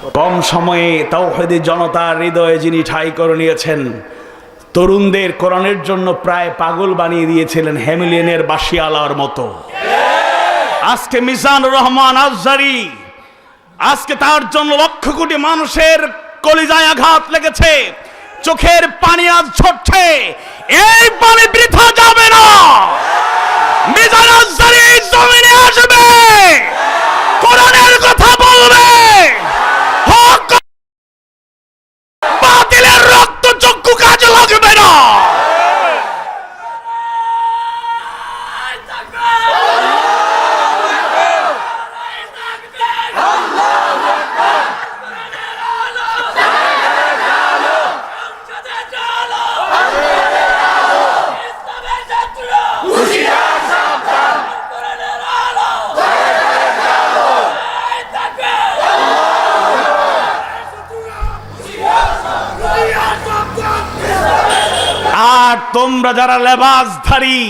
কম সময়ে তাওহীদি জনতার হৃদয়ে যিনি ঠাঁই করে নিয়েছেন, তরুণদের কোরআনের জন্য প্রায় পাগল বানিয়ে দিয়েছিলেন হেমিলিয়নের বাসিয়ালার মতো। আজকে মিজানুর রহমান আজহারী, আজকে তার জন্য লক্ষ কোটি মানুষের কলিজায় আঘাত লেগেছে, চোখের পানি আজ ঝরছে। এই পানি বৃথা যাবে না। মিজান আজহারী এই জমিনে আসবে, কোরআনের কথা বলবে, হক বাতিলের রক্ত চক্ষু কাজে লাগবে না। আর তোমরা যারা লেবাসধারী,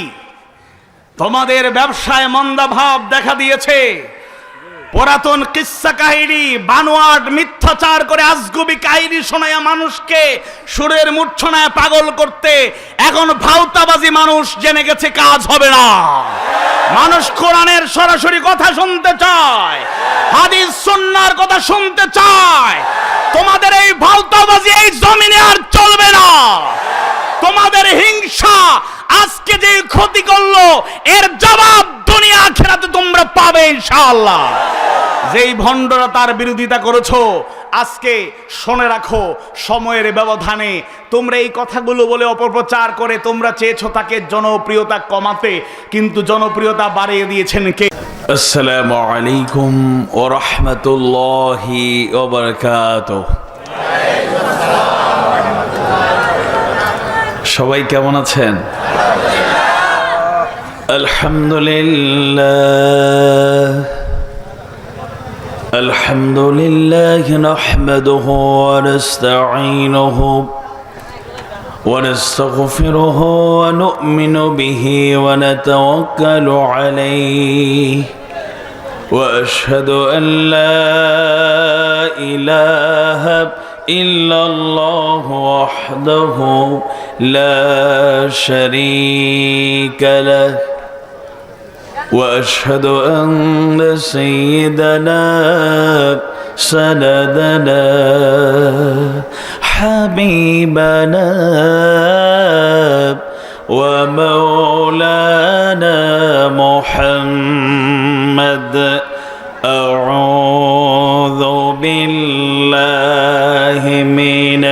তোমাদের ব্যবসায় মন্দাভাব দেখা দিয়েছে, পুরাতন কিস্সা কাহিনী, বানোয়াট মিথ্যাচার করে আজগুবি কাহিনী শোনায়া মানুষকে সুরের মূর্ছনায় পাগল করতে এখন ভাউতাবাজি মানুষ জেনে গেছে কাজ হবে না। মানুষ কোরআনের সরাসরি কথা শুনতে চায়, হাদিস সুন্নাহর কথা শুনতে চায়। তোমাদের এই ভাউতাবাজি এই জমিনে আর চলবে না। তোমাদের হিংসা আজকে যে ক্ষতি করলো, এর জবাব দুনিয়া আখিরাতে তোমরা পাবে ইনশাআল্লাহ। যেই ভণ্ডরা তার বিরোধিতা করেছো, আজকে শুনে রাখো, সময়ের ব্যবধানে তোমরা এই কথাগুলো বলে অপপ্রচার করে তোমরা চেয়েছো তাকে জনপ্রিয়তা কমাতে, কিন্তু জনপ্রিয়তা বাড়িয়ে দিয়েছেন কে? আসসালামু আলাইকুম ওয়া রাহমাতুল্লাহি ওয়া বারাকাতুহু। সবাই কেমন আছেন? আলহামদুলিল্লাহ আলহামদুলিল্লাহ নাহমাদুহু ওয়া নাস্তাঈনুহু ওয়া নাস্তাগফিরুহু ওয়া নু'মিনু বিহি ওয়া নাতাওয়াক্কালু আলাইহি ওয়া আশহাদু আন লা ইলাহা إلا الله وحده لا شريك له وأشهد أن سيدنا سندنا حبيبنا ومولانا محمد أعوذ بالله من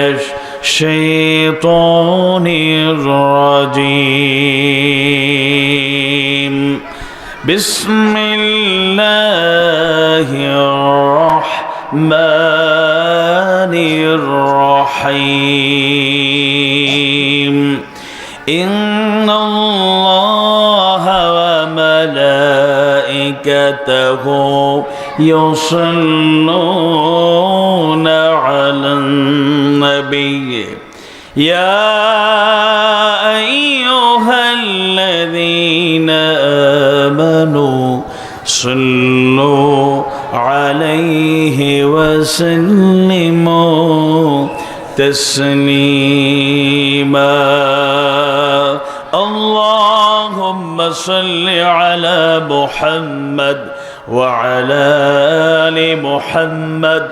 الشيطان الرجيم بسم الله الرحمن الرحيم إن الله وملائكته يصلون على النبي يا أيها الذين آمنوا صلوا عليه وسلموا تسليما اللهم صل على محمد وعلى آل محمد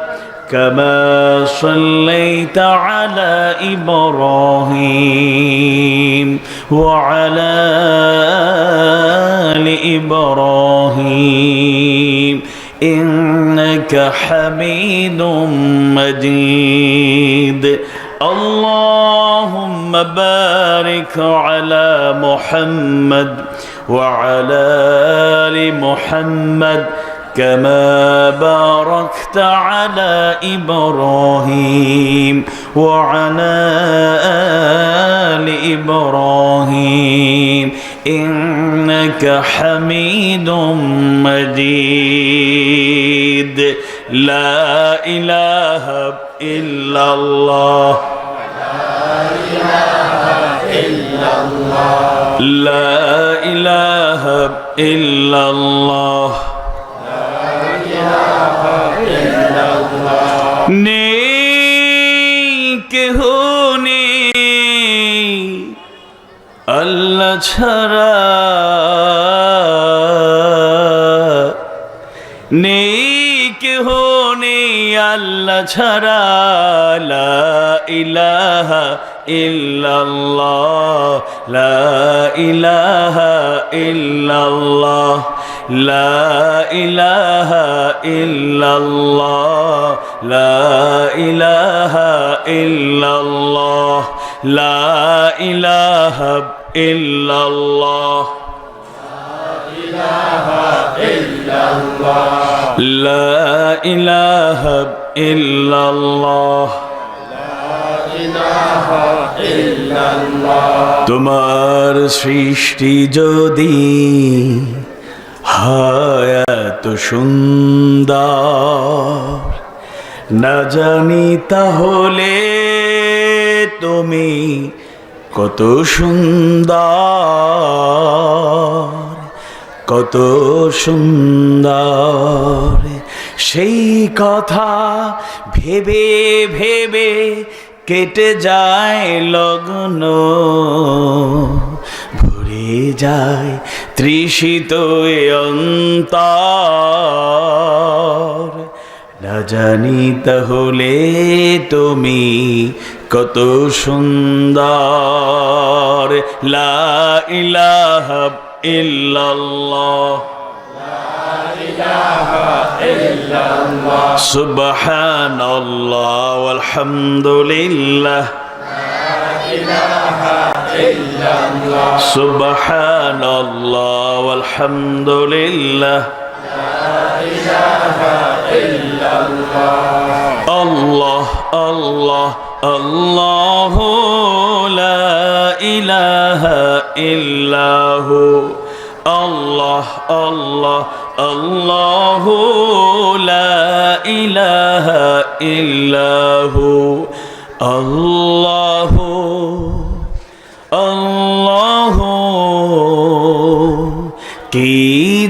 كما صليت على إبراهيم وعلى آل إبراهيم إنك حميد مجيد اللهم بارك على محمد وعلى آل محمد كما باركت على إبراهيم وعلى آل إبراهيم إنك حميد مجيد لا إله إلا الله لا إله إلا الله নেই কেহ নেই আল্লাহ ছাড়া, নেই কেহ নেই আল্লাহ ছাড়া, লা ইলাহা ইল্লাল্লাহ, লা ইলাহা ইল্লাল্লাহ, লা ইলাহা ইল্লাল্লাহ, লা ইলাহা ইল্লাল্লাহ, লা ইলাহা ইল্লাল্লাহ, লা ইলাহা ইল্লাল্লাহ। তোমার সৃষ্টি যদি হয় এত সুন্দর, না জানি তাহলে তুমি কত সুন্দর, কত সুন্দর। সেই কথা ভেবে ভেবে কেটে যায় লগ্ন, ভরে যায় তৃষিত এ অন্তর, না জানি তাহলে তুমি কত সুন্দর। লা ইলাহা ইল্লাল্লাহ, সুবহানাল্লাহ ওয়ালহামদুলিল্লাহ, সুবহানাল্লাহ ওয়ালহামদুলিল্লাহ, আল্লাহ আল্লাহ আল্লাহু লা ইলাহা ইল্লাহু, আল্লাহ আল্লাহ আল্লাহু লা ইলাহা ইল্লাহু, আল্লাহু আল্লাহু কি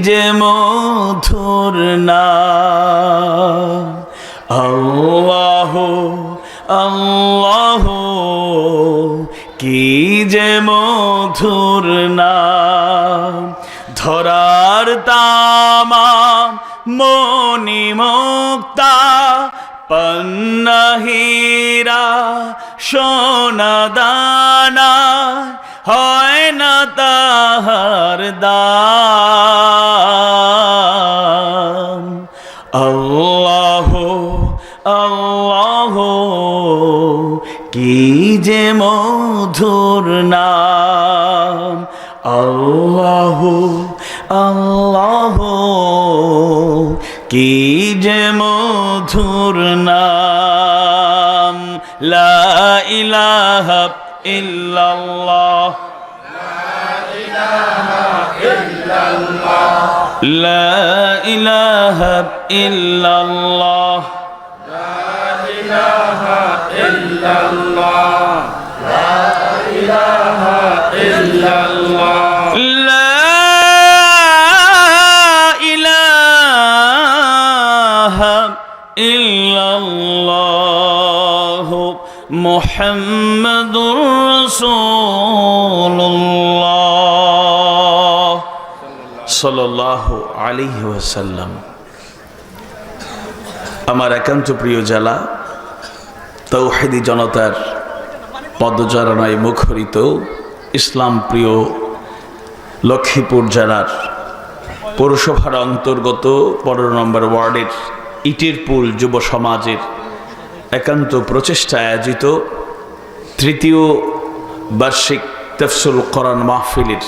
যে মধুর নাম, আল্লাহু আল্লাহু কি যে মধুর নাম। ধরার তামাম মণিমুক্তা পন্নহীরা সোনা দানা, হয় না তাহার দাম। আল্লাহু আল্লাহু কি যে মধুর নাম, আল্লাহু আল্লাহু কি যে মধুর নাম। লা ইলাহা ইল্লাল্লাহ, লা ইলাহা ইল্লাল্লাহ, মুহাম্মাদুর রাসূলুল্লাহ সাল্লাল্লাহু আলাইহি ওয়াসাল্লাম। আমার একান্ত প্রিয় জেলা তৌহিদি জনতার পদচারণায় মুখরিত ইসলাম প্রিয় লক্ষ্মীপুর জেলার পৌরসভার অন্তর্গত 15 নম্বর ওয়ার্ডের ইটেরপুল যুব সমাজের একান্ত প্রচেষ্টায় আয়োজিত তৃতীয় বার্ষিক তাফসীরুল কোরআন মাহফিলের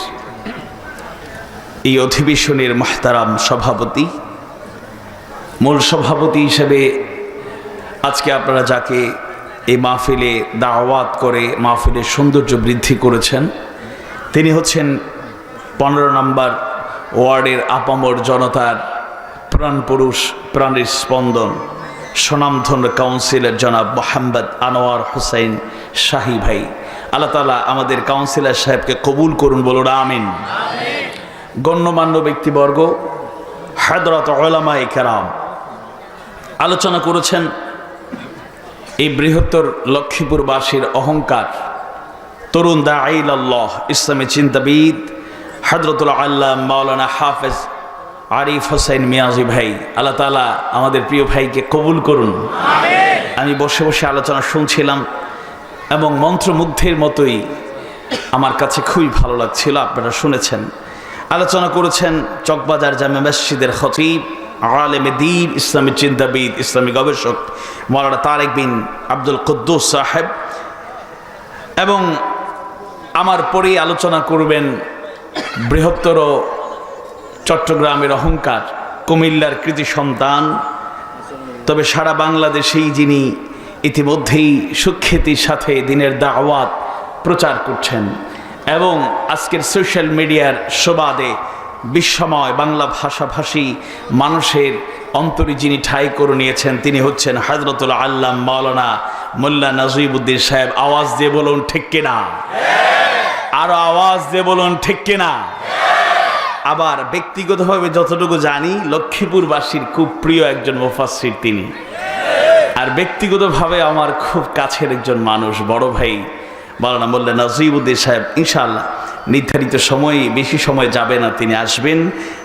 এই অধিবেশনের মুহতারাম সভাপতি, মূল সভাপতি হিসেবে আজকে আপনারা যাকে এই মাহফিলে দাওয়াত করে মাহফিলের সৌন্দর্য বৃদ্ধি করেছেন, তিনি হচ্ছেন 15 নম্বর ওয়ার্ডের আপামর জনতার প্রাণপুরুষ, প্রাণের স্পন্দন, সুনামধন্য কাউন্সিলর জনাব মোহাম্মদ আনোয়ার হোসেন শাহী ভাই। আল্লাহ তাআলা আমাদের কাউন্সিলর সাহেবকে কবুল করুন, বলুন আমিন। গণ্যমান্য ব্যক্তিবর্গ, হযরত উলামায়ে কেরাম আলোচনা করেছেন এই বৃহত্তর লক্ষ্মীপুরবাসীর অহংকার তরুণ দাঈ আল্লাহ ইসলামী চিন্তাবিদ হযরতুল আল্লামা মাওলানা হাফেজ আরিফ হোসেন মিয়াজি ভাই, আল্লাহ তাআলা আমাদের প্রিয় ভাইকে কবুল করুন। আমি বসে বসে আলোচনা শুনছিলাম এবং মন্ত্রমুগ্ধের মতোই আমার কাছে খুবই ভালো লাগছিল। আপনারা শুনেছেন, আলোচনা করেছেন চকবাজার জামে মসজিদের খতিব, আলেমে দ্বীন, ইসলামী চিন্তাবিদ, ইসলামী গবেষক মাওলানা তারেক বিন আব্দুল কুদ্দুস সাহেব। এবং আমার পরেই আলোচনা করবেন বৃহত্তর চট্টগ্রামের অহংকার, কুমিল্লার কৃতি সন্তান, তবে সারা বাংলাদেশেই যিনি ইতিমধ্যেই সুখ্যাতির সাথে দিনের দাওয়াত প্রচার করছেন এবং আজকের সোশ্যাল মিডিয়ার সুবাদে বিশ্বময় বাংলা ভাষাভাষী মানুষের অন্তরে যিনি ঠাঁই করে নিয়েছেন, তিনি হচ্ছেন হযরতুল আল্লামা মাওলানা মোল্লা নাজিবউদ্দিন সাহেব। আওয়াজ দিয়ে বলুন ঠিক কিনা, আরো আওয়াজ দিয়ে বলুন ঠিক কিনা। আবার ব্যক্তিগতভাবে যতটুকু জানি লক্ষ্মীপুরবাসীর খুব প্রিয় একজন মুফাসসির তিনি, আর ব্যক্তিগতভাবে আমার খুব কাছের একজন মানুষ, বড় ভাই মাওলানা মোল্লা নাজিবউদ্দিন সাহেব। ইনশাআল্লাহ নির্ধারিত সময়ে, বেশি সময় যাবে না, তিনি আসবেন,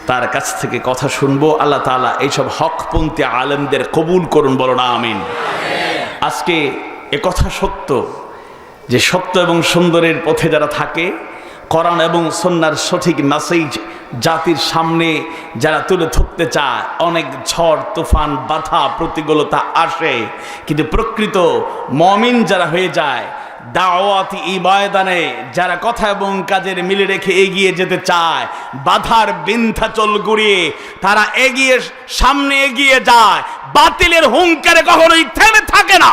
তার কাছ থেকে কথা শুনবো। আল্লাহ তাআলা এইসব হকপন্থী আলেমদের কবুল করুন, বলো না আমিন। আজকে একথা সত্য যে সত্য এবং সুন্দরের পথে যারা থাকে, কোরআন এবং সুন্নাহর সঠিক মেসেজ জাতির সামনে যারা তুলে ধরতে চায়, অনেক ঝড় তুফান বাধা প্রতিকূলতা আসে, কিন্তু প্রকৃত মুমিন যারা হয়ে যায়, দাওয়াতি এই ময়দানে যারা কথা এবং কাজের মিলে রেখে এগিয়ে যেতে চায়, বাধার বিন্ধ্যাচল গুড়িয়ে তারা এগিয়ে সামনে এগিয়ে যায়, বাতিলের হুঙ্কারে কখনোই থেমে থাকে না।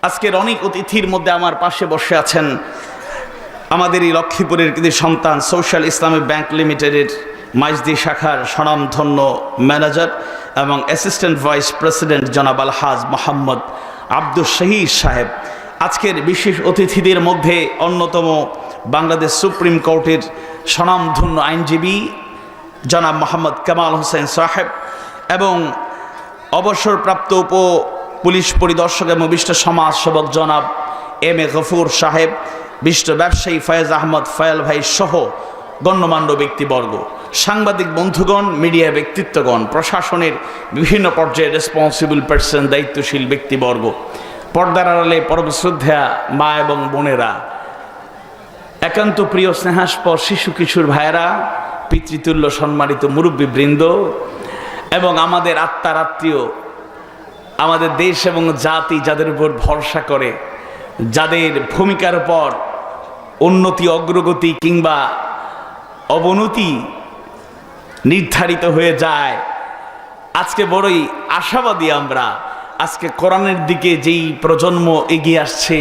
আজকের অনেক অতিথির মধ্যে আমার পাশে বসে আছেন আমাদের এই লক্ষ্মীপুরের কৃতি সন্তান, সোশ্যাল ইসলামী ব্যাংক লিমিটেডের মাইজদি শাখার স্বনামধন্য ম্যানেজার এবং অ্যাসিস্ট্যান্ট ভাইস প্রেসিডেন্ট জনাব আলহাজ মোহাম্মদ আব্দুল শহীদ সাহেব। আজকের বিশেষ অতিথিদের মধ্যে অন্যতম বাংলাদেশ সুপ্রিম কোর্টের স্বনামধন্য আইনজীবী জনাব মোহাম্মদ কামাল হোসেন সাহেব এবং অবসরপ্রাপ্ত উপ পুলিশ পরিদর্শক এবং বিশিষ্ট সমাজ সেবক জনাব এম এ গফুর সাহেব, বিশিষ্ট ব্যবসায়ী ফয়েজ আহমদ ফয়াল ভাই সহ গণ্যমান্য ব্যক্তিবর্গ, সাংবাদিক বন্ধুগণ, মিডিয়া ব্যক্তিত্বগণ, প্রশাসনের বিভিন্ন পর্যায়ে রেসপন্সিবল পার্সন, দায়িত্বশীল ব্যক্তিবর্গ, পর্দার আড়ালে পরম শ্রদ্ধা মা এবং বোনেরা, একান্ত প্রিয় স্নেহাস্পদ শিশু কিশোর ভাইয়েরা, পিতৃতুল্য সম্মানিত মুরব্বীবৃন্দ এবং আমাদের আত্মার আত্মীয়, আমাদের দেশ এবং জাতি যাদের উপর ভরসা করে, যাদের ভূমিকার উপর উন্নতি অগ্রগতি কিংবা অবনতি নির্ধারিত হয়ে যায়, আজকে বড়ই আশাবাদী আমরা। আজকে কোরআনের দিকে যেই প্রজন্ম এগিয়ে আসছে,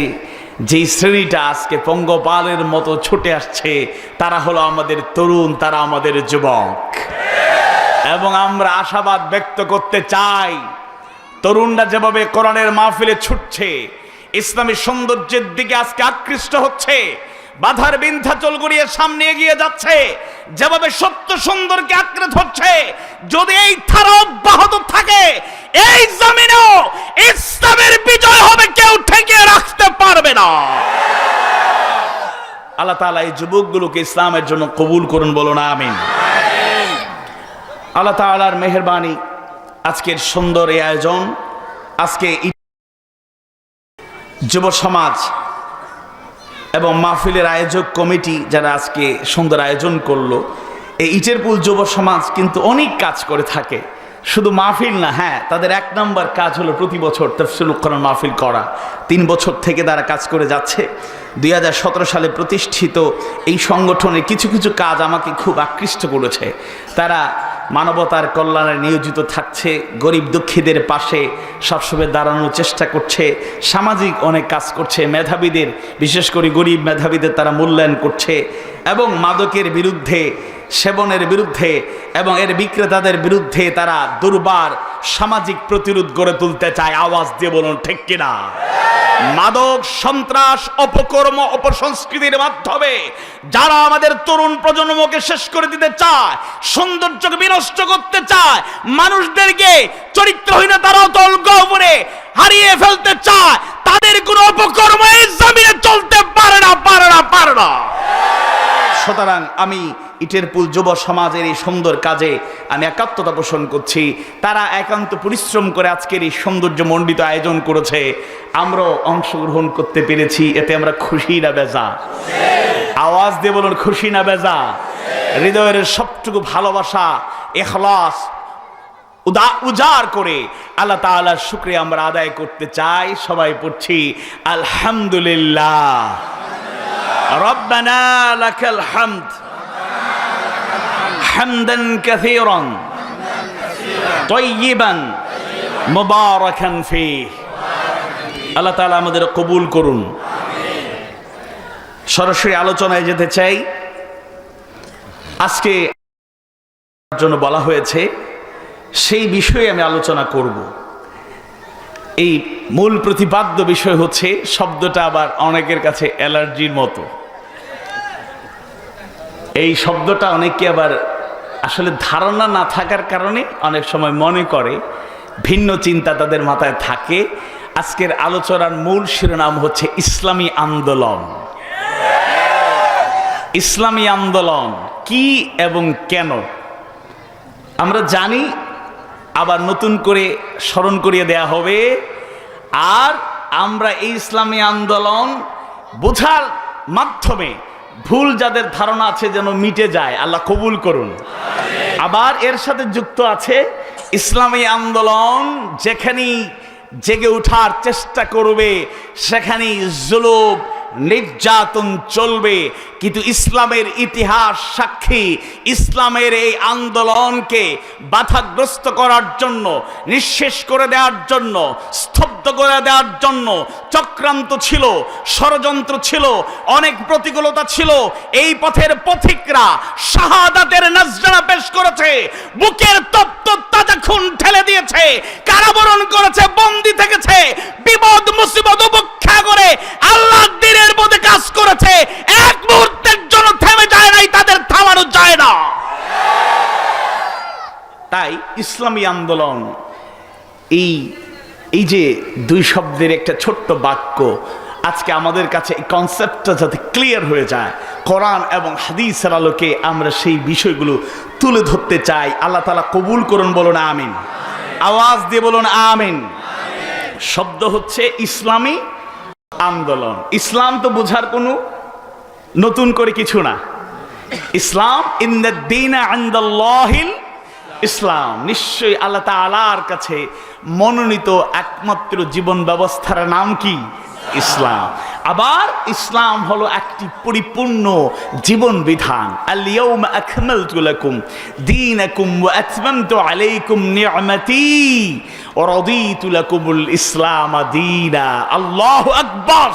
যেই শ্রেণীটা আজকে পঙ্গপালের মতো ছুটে আসছে, তারা হলো আমাদের তরুণ, তারা আমাদের যুবক। এবং আমরা আশাবাদ ব্যক্ত করতে চাই, তরুণরা যেভাবে কোরআনের মাহফিলে ছুটছে, ইসলামী সৌন্দর্যের দিকে আজকে আকৃষ্ট হচ্ছে, বাধার বিন্ধ্যাচল গড়িয়ে সামনে এগিয়ে যাচ্ছে, যেভাবে সত্য সুন্দরকে আঁকড়ে ধরছে, যদি এই ধারা অব্যাহত থাকে, এই জমিনেও ইসলামের বিজয় হবে, কেউ ঠেকিয়ে রাখতে পারবে না। আল্লাহ তাআলা এই যুবকগুলোকে ইসলামের জন্য কবুল করুন, বলো না আমিন। আল্লাহ তাআলার মেহেরবানি, আজকের সুন্দর এই আয়োজন, আজকে যুব সমাজ এবং মাহফিলের আয়োজক কমিটি যারা আজকে সুন্দর আয়োজন করলো, এই ইটেরপুল যুব সমাজ কিন্তু অনেক কাজ করে থাকে, শুধু মাহফিল না। হ্যাঁ, তাদের এক নম্বর কাজ হলো প্রতি বছর তাফসীরুল কোরআন মাহফিল করা। 3 বছর থেকে তারা কাজ করে যাচ্ছে। 2017 সালে প্রতিষ্ঠিত এই সংগঠনের কিছু কিছু কাজ আমাকে খুব আকৃষ্ট করেছে। তারা মানবতার কল্যাণে নিয়োজিত থাকছে, গরিব দুঃখীদের পাশে সবসময় দাঁড়ানোর চেষ্টা করছে, সামাজিক অনেক কাজ করছে, মেধাবীদের, বিশেষ করে গরিব মেধাবীদের তারা মূল্যায়ন করছে এবং মাদকের বিরুদ্ধে, সেবনের বিরুদ্ধে এবং এর বিক্রেতাদের বিরুদ্ধে তারা দুর্বার সামাজিক প্রতিরোধ গড়ে তুলতে চায়। আওয়াজ দিয়ে বলুন ঠিক কিনা। মাদক, সন্ত্রাস, অপকর্ম, অপসংস্কৃতির মাধ্যমে যারা আমাদের তরুণ প্রজন্মকে শেষ করে দিতে চায়, সৌন্দর্যকে বিনষ্ট করতে চায়, মানুষদেরকে চরিত্রহীনতার অতল গহ্বরে হারিয়ে ফেলতে চায়, তাদের কোনো অপকর্ম এই জমিনে চলতে পারে না। সুতরাং আমি ইটেরপুল যুব সমাজের এই সুন্দর কাজে আমি একাত্মতা পোষণ করছি। তারা একান্ত পরিশ্রম করে আজকের এই সৌন্দর্যমণ্ডিত আয়োজন করেছে, আমরাও অংশগ্রহণ করতে পেরেছি, এতে আমরা খুশি না বেজা? আওয়াজ দিয়ে বলুন, খুশি না বেজা? হৃদয়ের সবটুকু ভালোবাসা, ইখলাস উজাড় করে আল্লাহ তাআলার শুকরিয়া আমরা আদায় করতে চাই। সবাই পড়ছি আলহামদুলিল্লাহ। রব্বানা লাকাল হামদ হামদান কাসীরান তাইয়িবান মুবারাকান ফীহ। আল্লাহ তাআলা আমাদের কবুল করুন। সরাসরি আলোচনায় যেতে চাই। আজকে জন্য বলা হয়েছে সেই বিষয়ে আমি আলোচনা করব। এই মূল প্রতিপাদ্য বিষয় হচ্ছে, শব্দটা আবার অনেকের কাছে অ্যালার্জির মতো। এই শব্দটা অনেকে আবার আসলে ধারণা না থাকার কারণে অনেক সময় মনে করে, ভিন্ন চিন্তা তাদের মাথায় থাকে। আজকের আলোচনার মূল শিরোনাম হচ্ছে ইসলামী আন্দোলন। ইসলামী আন্দোলন কি এবং কেন আমরা জানি, আবার নতুন করে স্মরণ করিয়ে দেয়া হবে। আর আমরা এই ইসলামী আন্দোলন বোঝার মাধ্যমে ভুল যাদের ধারণা আছে যেন মিটে যায়, আল্লাহ কবুল করুন। আবার এর সাথে যুক্ত আছে ইসলামী আন্দোলন যেখানেই জেগে ওঠার চেষ্টা করবে সেখানেই জুলুম নির্যাতন চলবে। কিন্তু ইসলামের ইতিহাস সাক্ষী, ইসলামের এই আন্দোলনকে বাধাগ্রস্ত করার জন্য, নিঃশেষ করে দেওয়ার জন্য, স্তব্ধ করে দেওয়ার জন্য চক্রান্ত ছিল, ষড়যন্ত্র ছিল, অনেক প্রতিকূলতা ছিল। এই পথের পথিকরা শাহাদাতের নজরানা পেশ করেছে, বুকের তপ্ত তাজা খুন ঠেলে দিয়েছে, কারাবরণ করেছে, বন্দী থেকেছে, বিপদ মুসিবত উপেক্ষা করে আল্লাহ দ্বীনের পথে কাজ করেছে। এক মুহূর্তের জন্য থেমে যায় নাই, তাদের থামানো যায় না। তাই ইসলামী আন্দোলন এই যে দুই শব্দের একটা ছোট্ট বাক্য, আজকে আমাদের কাছে এই কনসেপ্টটা যাতে ক্লিয়ার হয়ে যায়, কোরআন এবং হাদিসের আলোকে আমরা সেই বিষয়গুলো তুলে ধরতে চাই। আল্লাহ তাআলা কবুল করুন, বলুন আমিন। আওয়াজ দিয়ে বলুন আমিন। শব্দ হচ্ছে ইসলামী আন্দোলন। ইসলাম তো বোঝার কোনো নতুন করে কিছু না। ইসলাম ইন্নাদ-দীনা ইনদাল্লাহিল ইসলাম, নিশ্চয়ই আল্লাহ তাআলার কাছে মনোনীত একমাত্র জীবন ব্যবস্থার নাম কি? ইসলাম। আবার ইসলাম হলো একটি পরিপূর্ণ জীবন বিধান। আল ইয়াউমা আকমালতু লাকুম দীনাকুম ওয়া আতমামতু আলাইকুম নি'মাতি ওয়া রাদিতু লাকুমুল ইসলাম দীনা। আল্লাহু আকবার।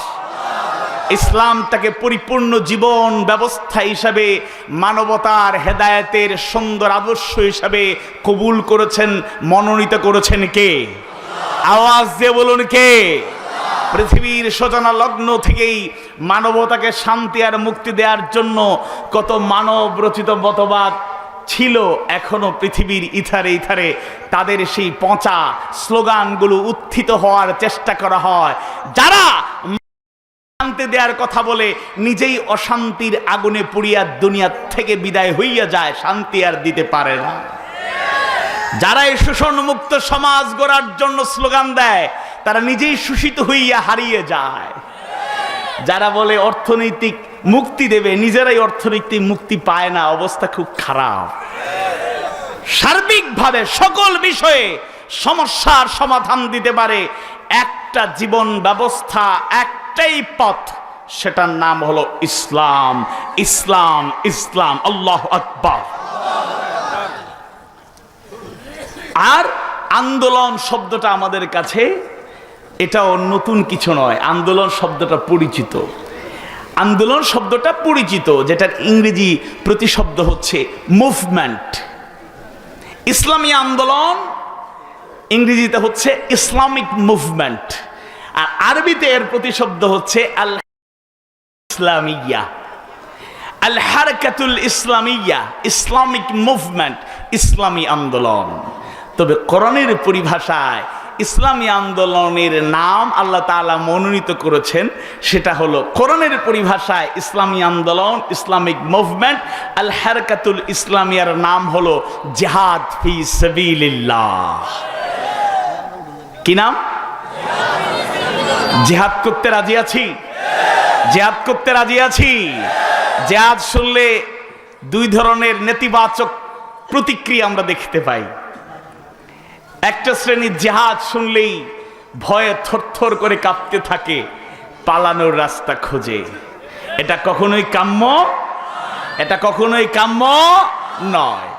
ইসলামটাকে পরিপূর্ণ জীবন ব্যবস্থা হিসাবে, মানবতার হেদায়েতের সুন্দর আদর্শ হিসাবে কবুল করেছেন, মনোনীত করেছেন কে? আওয়াজ দিয়ে বলুন কে? পৃথিবীর সূচনা লগ্ন থেকেই মানবতাকে শান্তি আর মুক্তি দেওয়ার জন্য কত মানব রচিত মতবাদ ছিল, এখনো পৃথিবীর ইথারে ইথারে তাদের সেই পচা স্লোগানগুলো উত্থিত হওয়ার চেষ্টা করা হয়। যারা শান্তি দেওয়ার কথা বলে নিজেই অশান্তির আগুনে পুড়িয়া দুনিয়া থেকে বিদায় হইয়া যায়, শান্তি আর দিতে পারে না। যারা এই শোষণ মুক্ত সমাজ গড়ার জন্য স্লোগান দেয়, তারা নিজেই শোষিত হইয়া হারিয়ে যায়। যারা বলে অর্থনৈতিক মুক্তি দেবে, নিজেরাই অর্থনৈতিক মুক্তি পায় না, অবস্থা খুব খারাপ। সার্বিকভাবে সকল বিষয়ে সমস্যার সমাধান দিতে পারে একটা জীবন ব্যবস্থা, একটাই পথ, সেটার নাম হলো ইসলাম। ইসলাম, ইসলাম। আল্লাহু আকবার। আর আন্দোলন শব্দটা আমাদের কাছে এটাও নতুন কিছু নয়। আন্দোলন শব্দটা পরিচিত। আন্দোলন শব্দটা পরিচিত, যেটার ইংরেজি প্রতিশব্দ হচ্ছে মুভমেন্ট। ইসলামী আন্দোলন ইংরেজিতে হচ্ছে ইসলামিক মুভমেন্ট, আর আরবিতে এর প্রতিশব্দ হচ্ছে আল ইসলামিয়া, আল হারকাতুল ইসলামিয়া, ইসলামিক মুভমেন্ট, ইসলামী আন্দোলন। তবে কোরআনের পরিভাষায় ইসলামী আন্দোলনের নাম আল্লাহ তাআলা মনোনীত করেছেন, সেটা হলো কোরআনের পরিভাষায় ইসলামী আন্দোলন, ইসলামিক মুভমেন্ট, আল হারকাতুল ইসলামিয়ার নাম হলো জিহাদ ফি সাবিলিল্লাহ। কি নাম? জিহাদ করতে রাজি আছি, জিহাদ করতে রাজি আছি। জিহাদ শুনলে দুই ধরনের নেতিবাচক প্রতিক্রিয়া আমরা দেখতে পাই। একটা শ্রেণী জিহাদ শুনলেই ভয়ে থরথর করে কাঁপতে থাকে, পালানোর রাস্তা খোঁজে। এটা কখনোই কাম্য, এটা কখনোই কাম্য নয়।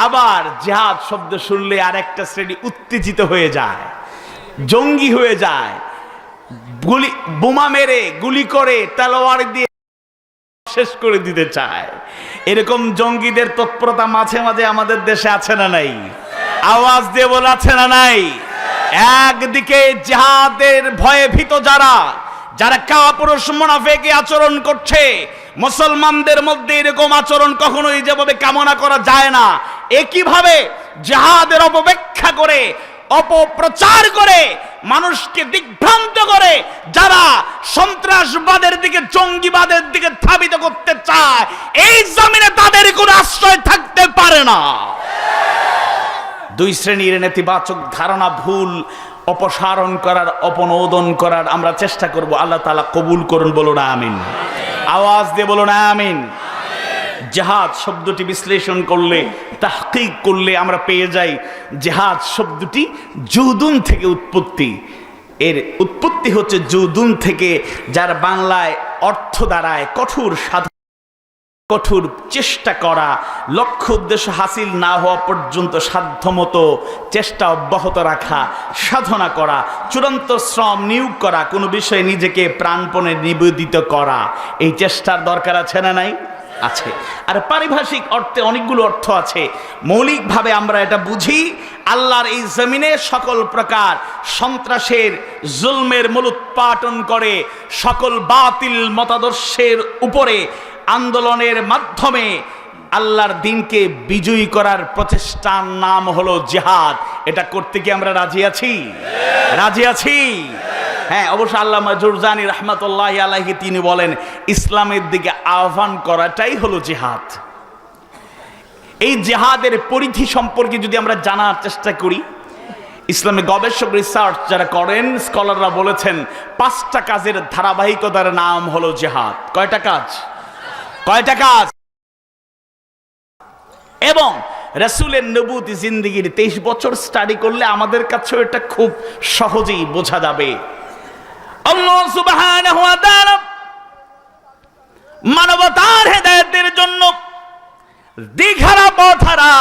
আবার জিহাদ শব্দ শুনলে আর একটা শ্রেণী উত্তেজিত হয়ে যায়, জঙ্গি হয়ে যায়, বোমা মেরে গুলি করে তলোয়ার দিয়ে শেষ করে দিতে চায়। এরকম জঙ্গিদের তৎপরতা মাঝে মাঝে আমাদের দেশে আছে না নাই? আওয়াজ দিয়ে বলে আছে না নাই? একদিকে জিহাদের ভয়ে ভীত যারা, যারা কাপুরুষ মুনাফিকি আচরণ করছে, মুসলমানদের মধ্যে এরকম আচরণ কখনোই যেভাবে কামনা করা যায় না, একইভাবে জিহাদের অপব্যাখ্যা করে, অপপ্রচার করে, মানুষকে দিগ্ভ্রান্ত করে যারা সন্ত্রাসবাদের দিকে, জঙ্গিবাদের দিকে ধাবিত করতে চায়, এই জমিনে তাদের কোনো আশ্রয় থাকতে পারে না। দুই শ্রেণীর নেতিবাচক ধারণা, ভুল অপসারণ করার, অপনোদন করার আমরা চেষ্টা করব। আল্লাহ তাআলা কবুল করুন, বলো না আমিন। আওয়াজ দিয়ে বলো না আমিন। জিহাদ শব্দটি বিশ্লেষণ করলে, তাহকিক করলে আমরা পেয়ে যাই জিহাদ শব্দটি জুদুন থেকে উৎপত্তি। এর উৎপত্তি হচ্ছে জুদুন থেকে, যার বাংলায় অর্থ দাঁড়ায় কঠোর সাধনা, কঠোর চেষ্টা করা, লক্ষ্য উদ্দেশ্য হাসিল না হওয়া পর্যন্ত সাধ্যমতো চেষ্টা অব্যাহত রাখা, সাধনা করা, চূড়ান্ত শ্রম নিয়োগ করা, কোনো বিষয়ে নিজেকে প্রাণপণে নিবেদিত করা। এই চেষ্টার দরকার আছে না নাই? আছে। আর পারিভাষিক অর্থে অনেকগুলো অর্থ আছে। মৌলিকভাবে আমরা এটা বুঝি, আল্লাহর এই জমিনে সকল প্রকার সন্ত্রাসের, জুলমের মূলোৎপাটন করে সকল বাতিল মতাদর্শের উপরে আন্দোলনের মাধ্যমে আল্লাহর দিনকে বিজয়ী করার প্রচেষ্টার নাম হলো জিহাদ। এটা করতে কি আমরা রাজি আছি? রাজি আছি। হ্যাঁ, অবশ্য আল্লামা জুরজানি রাহমাতুল্লাহি আলাইহি তিনি বলেন, ইসলামের দিকে আহ্বান করাটাই হলো জিহাদ। এই জিহাদের পরিধি সম্পর্কে যদি আমরা জানার চেষ্টা করি, ইসলামে গবেষক, রিসার্চ যারা করেন, স্কলাররা বলেছেন 5টা কাজের ধারাবাহিকতার নাম হলো জিহাদ। কয়টা কাজ? কয়টা কাজ? এবং রাসূলের নবুয়তি জিন্দেগির 23 বছর স্টাডি করলে আমাদের কাছে এটা খুব সহজেই বোঝা যাবে। আল্লাহ সুবহানাহু ওয়া তাআলা মানবতার হেদায়েতের জন্য দিঘারা পথহারা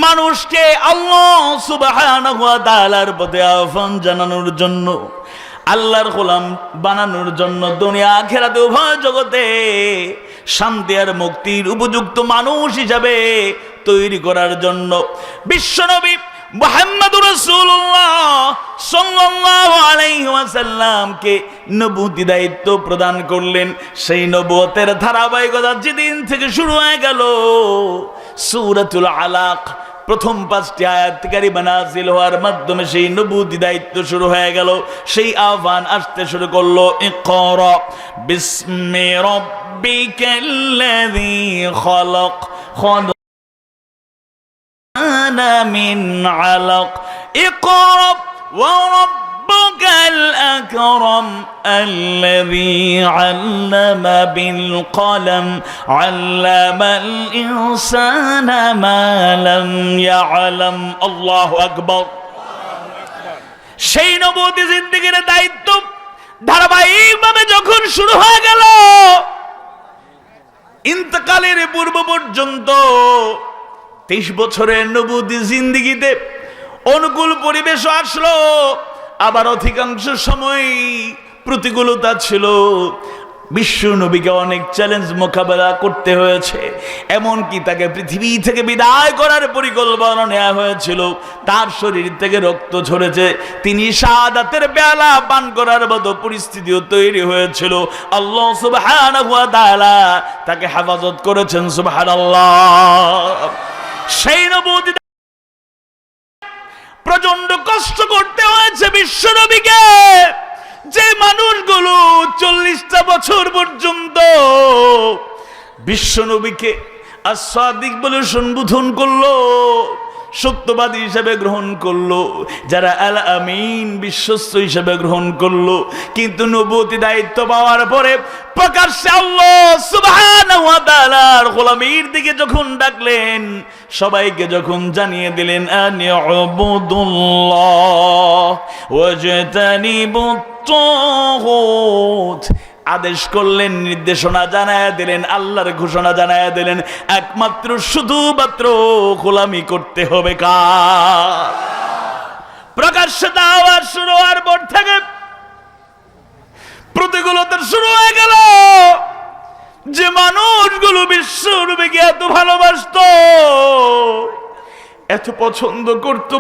মানুষকে আল্লাহ সুবহানাহু ওয়া তাআলার পথে আহ্বান জানানোর জন্য, আল্লাহর গোলাম বানানোর জন্য, দুনিয়া আখিরাতে উভয় জগতে শান্তি আর মুক্তির উপযুক্ত মানুষ হিসাবে তৈরি করার জন্য বিশ্বনবী মুহাম্মদুর রাসূলুল্লাহ সাল্লাল্লাহু আলাইহি ওয়াসাল্লামকে নবুয়তি দায়িত্ব প্রদান করলেন। সেই নবুয়তের ধারাবাহিকতা যেদিন থেকে শুরু হয়ে গেল, সূরাতুল আলাক প্রথম 5টি আয়াত কারিমা নাযিল হওয়ার মাধ্যমে সেই নবুয়তি দায়িত্ব শুরু হয়ে গেল। সেই আহ্বান আসতে শুরু করলো, ইকরা বিসমি রাব্বিকাল্লাযী খালাক, খালাকা মিন আলাক, ইকরা ওয়া রাব্বুকাল আকরাম আল্লাযী আল্লামা বিল কলম আল্লামাল ইনসানা মা লাম ইয়ালাম। আল্লাহু আকবার। সেই নবুয়তি জিন্দেগির দায়িত্ব ধারাবাহিকভাবে যখন শুরু হয়ে গেল, ইন্তেকালের পূর্ব পর্যন্ত 23 বছরের নবুয়তি জিন্দেগিতে অনুকূল পরিবেশ আসলো, আবার অধিকাংশ সময় প্রতিকূলতা ছিল। বিশ্ব নবীকে অনেক চ্যালেঞ্জ মোকাবেলা করতে হয়েছে, এমনকি তাকে পৃথিবী থেকে বিদায় করার পরিকল্পনা নেওয়া হয়েছিল। তার শরীর থেকে রক্ত ঝরেছে, তিনি শাহাদাতের পেয়ালা পান করার মতো পরিস্থিতিও তৈরি হয়েছিল। আল্লাহ সুবহানাহু ওয়া তাআলা তাকে হেফাজত করেছেন। সুবহানাল্লাহ। সেই নবুয়তি প্রচন্ড কষ্ট করতে হয়েছে। বিশ্বনবীকে যে মানুষগুলো 40টা বছর পর্যন্ত বিশ্বনবীকে as-সাদিক বলে সম্বোধন করলো, সত্যবাদী হিসেবে গ্রহণ করলো, যারা আল আমিন বিশ্বস্ত হিসেবে গ্রহণ করলো, কিন্তু নবুয়তি দায়িত্ব পাওয়ার পরে প্রকাশ্যে আল্লাহ সুবহানাহু ওয়া তাআলার গোলামীর দিকে যখন ডাকলেন, সবাইকে যখন জানিয়ে দিলেন আনিউবুদুল্লাহ ওয়াজতানিবুত তাগুত, আদেশ করলেন, নির্দেশনা জানায়া দিলেন, আল্লাহর ঘোষণা জানায়া দিলেন, একমাত্র শুধুমাত্র গোলামি করতে হবে কার? প্রকাশ্যে দাওয়াত শুরু হওয়ার পর থেকে প্রতিকূলতা শুরু হয়ে গেল। যে মানুষগুলো বিশ্বনবীকে এত ভালোবাসতো, এত পছন্দ করত,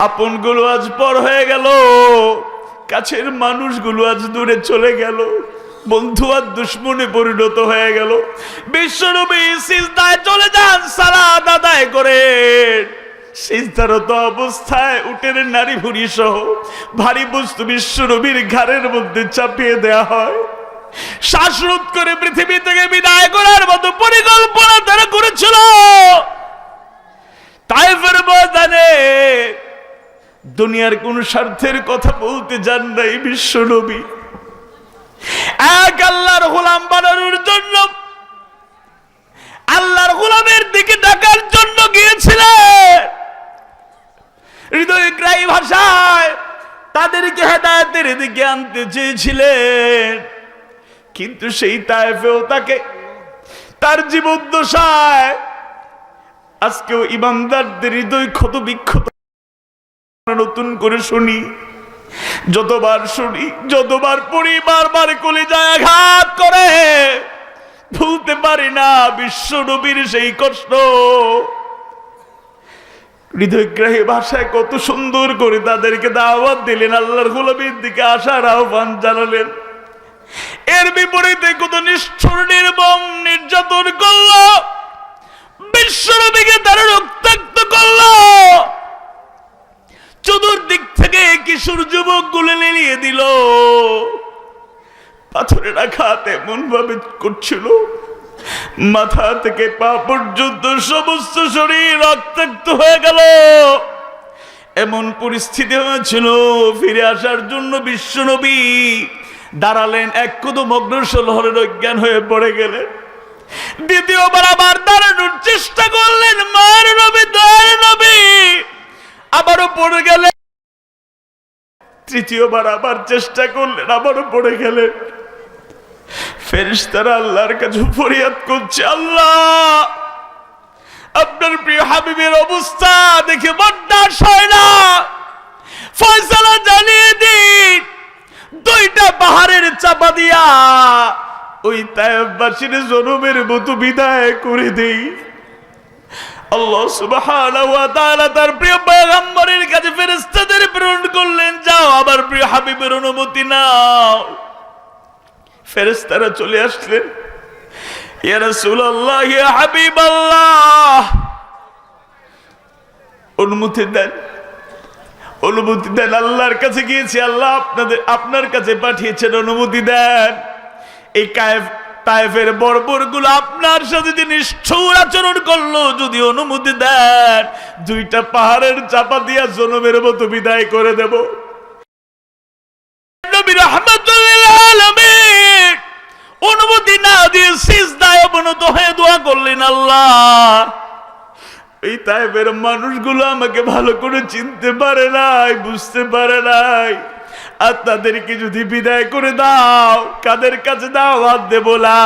আপনগুলো আজ পর হয়ে গেল, কাছের মানুষগুলো আজ দূরে চলে গেল, বন্ধু আর দুশ্মনে পরিণত হয়ে গেল। বিশ্বনবী সিজদায় চলে যান, সালাত আদায় করে সিজদারত অবস্থায় উটের নারী ভুঁড়ি সহ ভারী বস্তু বিশ্বনবীর ঘাড়ের মধ্যে চাপিয়ে দেয়া হয়। শ্বাসরোধ করে পৃথিবী থেকে বিদায় করার মতো পরিকল্পনা তারা করেছিল। তায়েফের ময়দানে দুনিয়ার কোন স্বার্থের কথা বলতে যান নাই বিশ্বনবী, এক আল্লাহর গোলাম বানানোর জন্য, আল্লাহর গোলামের দিকে ডাকার জন্য গিয়েছিলেন। হৃদয়গ্রাহী ভাষায় তাদেরকে হেদায়েতের দিকে আনতে চেয়েছিলেন, কিন্তু সেই তায়েফেও তাকে তার জীবদ্দশায় আজকেও ইমানদারদের হৃদয় ক্ষত বিক্ষত। নতুন করে শুনি, যতবার শুনি, যতবার পড়ি, বারবার কলিজায় আঘাত করে, ভুলতে পারি না বিশ্বনবীর সেই কষ্ট। হৃদয়গ্রাহী ভাষায় কত সুন্দর করে তাদেরকে দাওয়াত দিলেন, আল্লাহর গোলামীর দিকে আসার আহ্বান জানালেন। এর বিপরীতে কত নিষ্ঠুর নির্মম নির্যাতন করলো, বিশ্বনবীকে তারা রক্তাক্ত করলো। চতুর্দিক থেকে কিশোর যুবক গুলো লেলিয়ে দিল, পাথরের আঘাত এমন ভাবে করছিল, মাথা থেকে পা পর্যন্ত সমস্ত শরীর রক্তাক্ত হয়ে গেল। এমন পরিস্থিতি হয়েছিল, ফিরে আসার জন্য বিশ্বনবী দাঁড়ালেন, এক কদম অগ্রসর হলেন, অজ্ঞান হয়ে পড়ে গেলেন। দ্বিতীয়বার আবার দাঁড়ানোর চেষ্টা করলেন, মার নবী, দয়ার নবী, আবারও পড়ে গেলেন। তৃতীয়বার আবার চেষ্টা করলেন, আবারও পড়ে গেলেন। ফেরেশতারা আল্লাহর কাছে ফরিয়াদ করছে, আল্লাহ আপনার প্রিয় হাবিবের অবস্থা দেখে বরদাস্ত হয় না, ফয়সালা জানিয়ে দিন, দুইটা পাহাড়ের চাপা দিয়া ওই তায়েফবাসীর জনমের মতো বিদায় করে দেই। আল্লাহ সুবহানাহু ওয়া তাআলা তার প্রিয় পয়গম্বরের কাছে ফেরেশতাদের প্রেরণ করলেন, যাও আবার প্রিয় হাবিবের অনুমতি নাও। ফেরেশতারা চলে আসলেন, ইয়া রাসূলুল্লাহ, ইয়া হাবিবাল্লাহ, অনুমতি দেন, অনুমতি দেন। আল্লাহর কাছে গিয়েছি, আল্লাহ আপনার কাছে পাঠিয়েছেন, অনুমতি দেন। এই তায়েফের বর্বরগুলো আপনার সাথে যে নিষ্ঠুর আচরণ করলো, যদি অনুমতি দেন, দুইটা পাহাড়ের চাপা দিয়া জনমের মতো বিদায় করে দেব। নবী রাহমাতুল লিল আলামিন অনুমতি না দিয়ে সিজদায় অবনত হয়ে দোয়া করলেন, আল্লাহ এই তায়েফের মানুষগুলো আমাকে ভালো করে চিনতে পারে নাই, বুঝতে পারে নাই, আর তাদেরকে যদি বিদায় করে দাও, কাদের কাছে দাওয়াত দেব? লা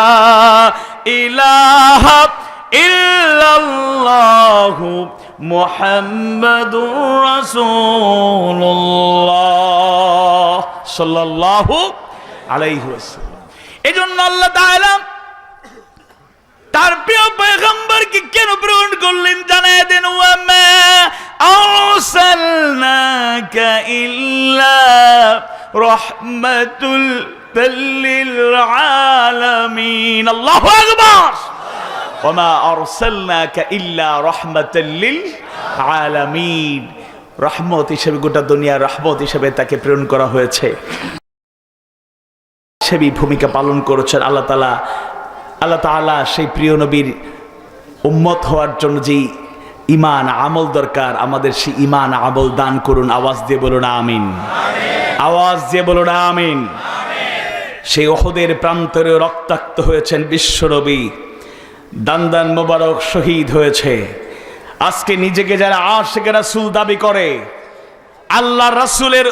ইলাহা ইল্লাল্লাহু মুহাম্মাদুর রাসূলুল্লাহ সাল্লাল্লাহু আলাইহি ওয়াসাল্লাম। এজন্য আল্লাহ তাআলা তার প্রিয় পয়গম্বরকে কেন প্রেরণ করলেন জানায় দেন, ওয়া মা আরসালনাকা ইল্লা রাহমাতুল লিল আলামিন। আল্লাহু আকবার। ওয়া মা আরসালনাকা ইল্লা রাহমাতাল লিল আলামিন। রহমত হিসেবে, গোটা দুনিয়ার রহমত হিসেবে তাকে প্রেরণ করা হয়েছে। সেই ভূমিকা পালন করেছেন আল্লাহ তাআলা। সেই প্রিয় নবীর উম্মত হওয়ার জন্য যেই ঈমান আমল দরকার, আমাদের সেই ঈমান আমল দান করুন। আওয়াজ দিয়ে বলুন আমিন, আওয়াজ দিয়ে বলুন আমিন। সেই উহুদের প্রান্তরে রক্তাক্ত হয়েছেন বিশ্বনবী, দান মোবারক শহীদ হয়েছে। আজকে নিজেকে যারা আশিক রাসূল দাবি করে, আল্লাহ রাসূলের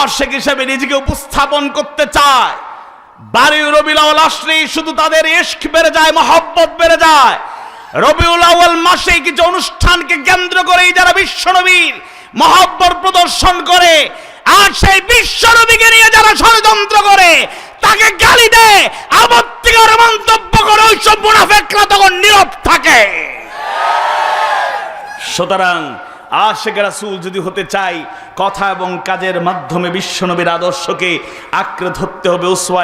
আশিক হিসেবে নিজেকে উপস্থাপন করতে চায়, 12 রবিউল আউয়াল আসলেই শুধু তাদের ইশক বেড়ে যায়, মহব্বত বেড়ে যায়। রবিউল আউয়াল মাসে কিছু অনুষ্ঠানকে কেন্দ্র করেই যারা বিশ্বনবীর মহব্বত প্রদর্শন করে, আর সেই বিশ্বনবীকে নিয়ে যারা ষড়যন্ত্র করে, তাকে গালি দেয়, আপত্তিকর মন্তব্য করে, ওইসব মুনাফিকরা তখন নীরব থাকে। সুতরাং আশিক রাসূল যদি হতে চাই, কথা এবং কাজের মাধ্যমে বিশ্বনবীর আদর্শকে আঁকড়ে ধরতে হবে, উসওয়া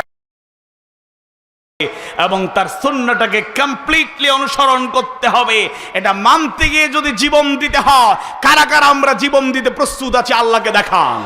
এবং তার সুন্নতটাকে কমপ্লিটলি অনুসরণ করতে হবে। এটা মানতে গিয়ে যদি জীবন দিতে হয়, কারা কারা আমরা জীবন দিতে প্রস্তুত আছি আল্লাহকে দেখান।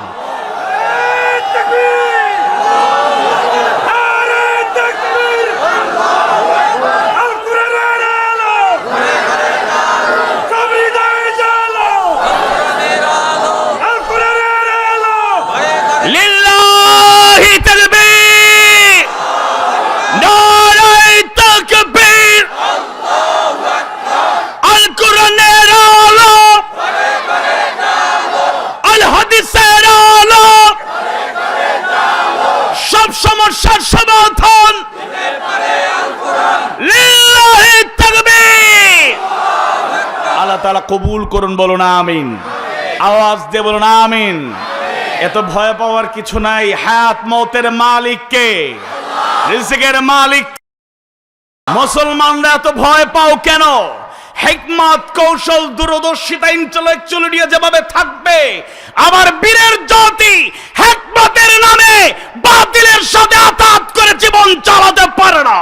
সব সমস্যার সমাধান লিল্লাহি তাকবীর। আল্লাহ তাআলা কবুল করুন, বলুন আমিন। আওয়াজ দিয়ে বলুন আমিন। এত ভয় পাওয়ার কিছু নাই। হায়াত মওতের মালিক কে? রিজিকের মালিক। মুসলমানরা এত ভয় পাও কেন? হিকমত, কৌশল, দূরদর্শিতা, ইন্টেলেকচুয়ালিটি যেভাবে থাকবে, আবার বীরের জাতি হিকমতের নামে বাতিলের সাথে আঘাত করে জীবন চালাতে পারে না।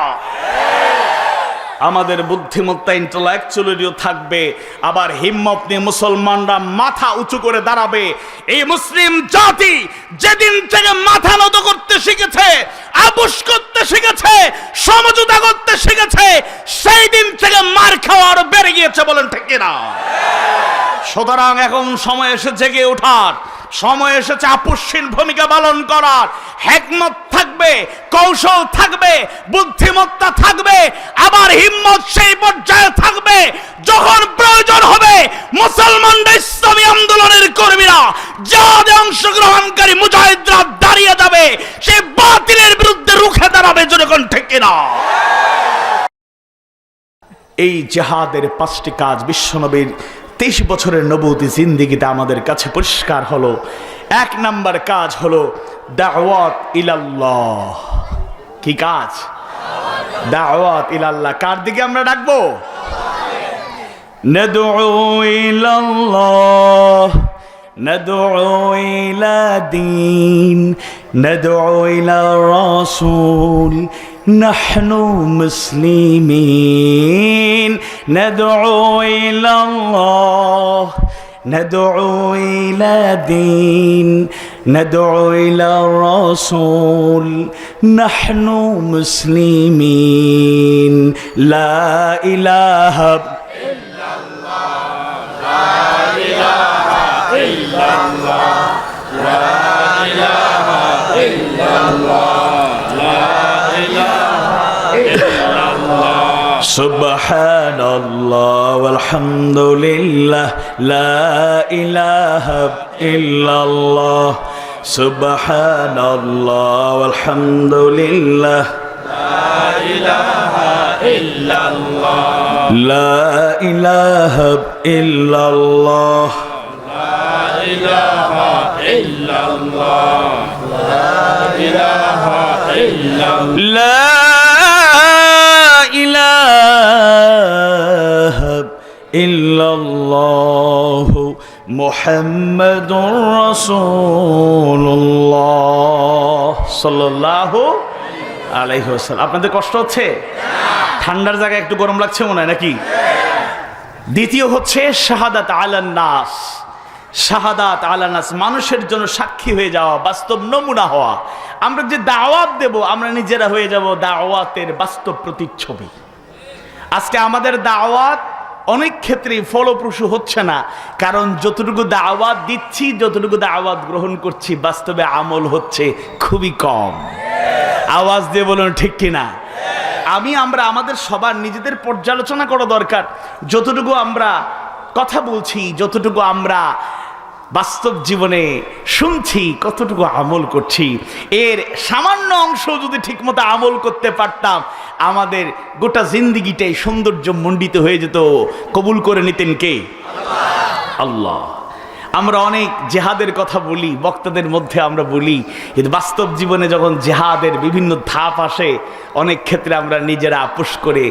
আমাদের বুদ্ধিমত্তা, ইন্টেলেকচুয়ালিটিও থাকবে, আবার হিম্মত নিয়ে মুসলমানরা মাথা উঁচু করে দাঁড়াবে। এই মুসলিম জাতি যেদিন থেকে মাথা নত করতে শিখেছে, আপোষ করতে শিখেছে, সমঝোতা করতে শিখেছে, সেই দিন থেকে মার খাওয়া আরো বেড়ে গিয়েছে। বলেন ঠিক কিনা? সুতরাং এখন সময় এসেছে জেগে ওঠার, সময় এসেছে আপসহীন ভূমিকা পালন করার। হিকমত থাকবে, কৌশল থাকবে, বুদ্ধিমত্তা থাকবে, আবার হিম্মত সেই পর্যায়ে থাকবে যখন প্রয়োজন হবে মুসলমানরা, ইসলামী আন্দোলনের কর্মীরা, জিহাদে অংশগ্রহণকারী মুজাহিদরা দাঁড়িয়ে যাবে, সেই বাতিলের বিরুদ্ধে রুখে দাঁড়াবে। যখন ঠিক কিনা? এই জিহাদের 5টি কাজ বিশ্বনবীর 23 বছরের নবুয়তি জিন্দেগিতে আমাদের কাছে পরিষ্কার হলো। 1 নাম্বার কাজ হলো দাওয়াত ইলাল্লাহ। কি কাজ? দাওয়াত ইলাল্লাহ। কার দিকে আমরা ডাকবো? নাদউ ইলাল্লাহ, নাদউ ইলা দীন, নাদউ ইলা রাসূল, নাহনু মুসলিমিন, নাদউ ইলাল্লাহ, নাদউ ইলা দীন, নাদউ ইলা রাসূল, নাহনু মুসলিমিন। লা ইলাহা ইল্লাল্লাহ, লা ইলাহা ইল্লাল্লাহ, লা ইলাহা ইল্লাল্লাহ, লা ইলাহা ইল্লাল্লাহ, সুবহানাল্লাহ ওয়ালহামদুলিল্লাহ, লা ইলাহা ইল্লাল্লাহ, সুবহানাল্লাহ ওয়ালহামদুলিল্লাহ, লা ইলাহা ইল্লাল্লাহ, লা ইলাহা ইল্লাল্লাহ, লা ইলাহা ইল্লাল্লাহ, লা ইলাহা ইল্লাল্লাহ, লা ইলাহা ইল্লাল্লাহ, মুহাম্মাদুর রাসূলুল্লাহ সাল্লাল্লাহু আলাইহি ওয়াসাল্লাম। আপনাদের কষ্ট হচ্ছে? ঠান্ডার জায়গায় একটু গরম লাগছে মনে হয় নাকি? দ্বিতীয় হচ্ছে শাহাদাত আলান নাস, শাহাদাত আলা নাস, মানুষের জন্য সাক্ষী হয়ে যাওয়া, বাস্তব নমুনা হওয়া। আমরা যে দাওয়াত দেব, আমরা নিজেরা হয়ে যাব দাওয়াতের বাস্তব প্রতিচ্ছবি। আজকে আমাদের দাওয়াত অনেক ক্ষেত্রেই ফলপ্রসূ হচ্ছে না, কারণ যতটুকু দাওয়াত দিচ্ছি, যতটুকু দাওয়াত গ্রহণ করছি, বাস্তবে আমল হচ্ছে খুবই কম। আওয়াজ দিয়ে বলুন ঠিক কিনা? আমরা আমাদের সবার নিজেদের পর্যালোচনা করা দরকার। যতটুকু আমরা কথা বলছি, যতটুকু আমরা বাস্তব জীবনে শুনছি, কতটুকু আমল করছি, এর সামান্য অংশ যদি ঠিকমতো আমল করতে পারতাম, আমাদের গোটা জিন্দিগিটাই সৌন্দর্য মণ্ডিত হয়ে যেত। কবুল করে নিতেন কে? আল্লাহ। আমরা অনেক জেহাদের কথা বলি, বক্তাদের মধ্যে আমরা বলি, কিন্তু বাস্তব জীবনে যখন জেহাদের বিভিন্ন ধাপ আসে, অনেক ক্ষেত্রে আমরা নিজেরা আপোষ করে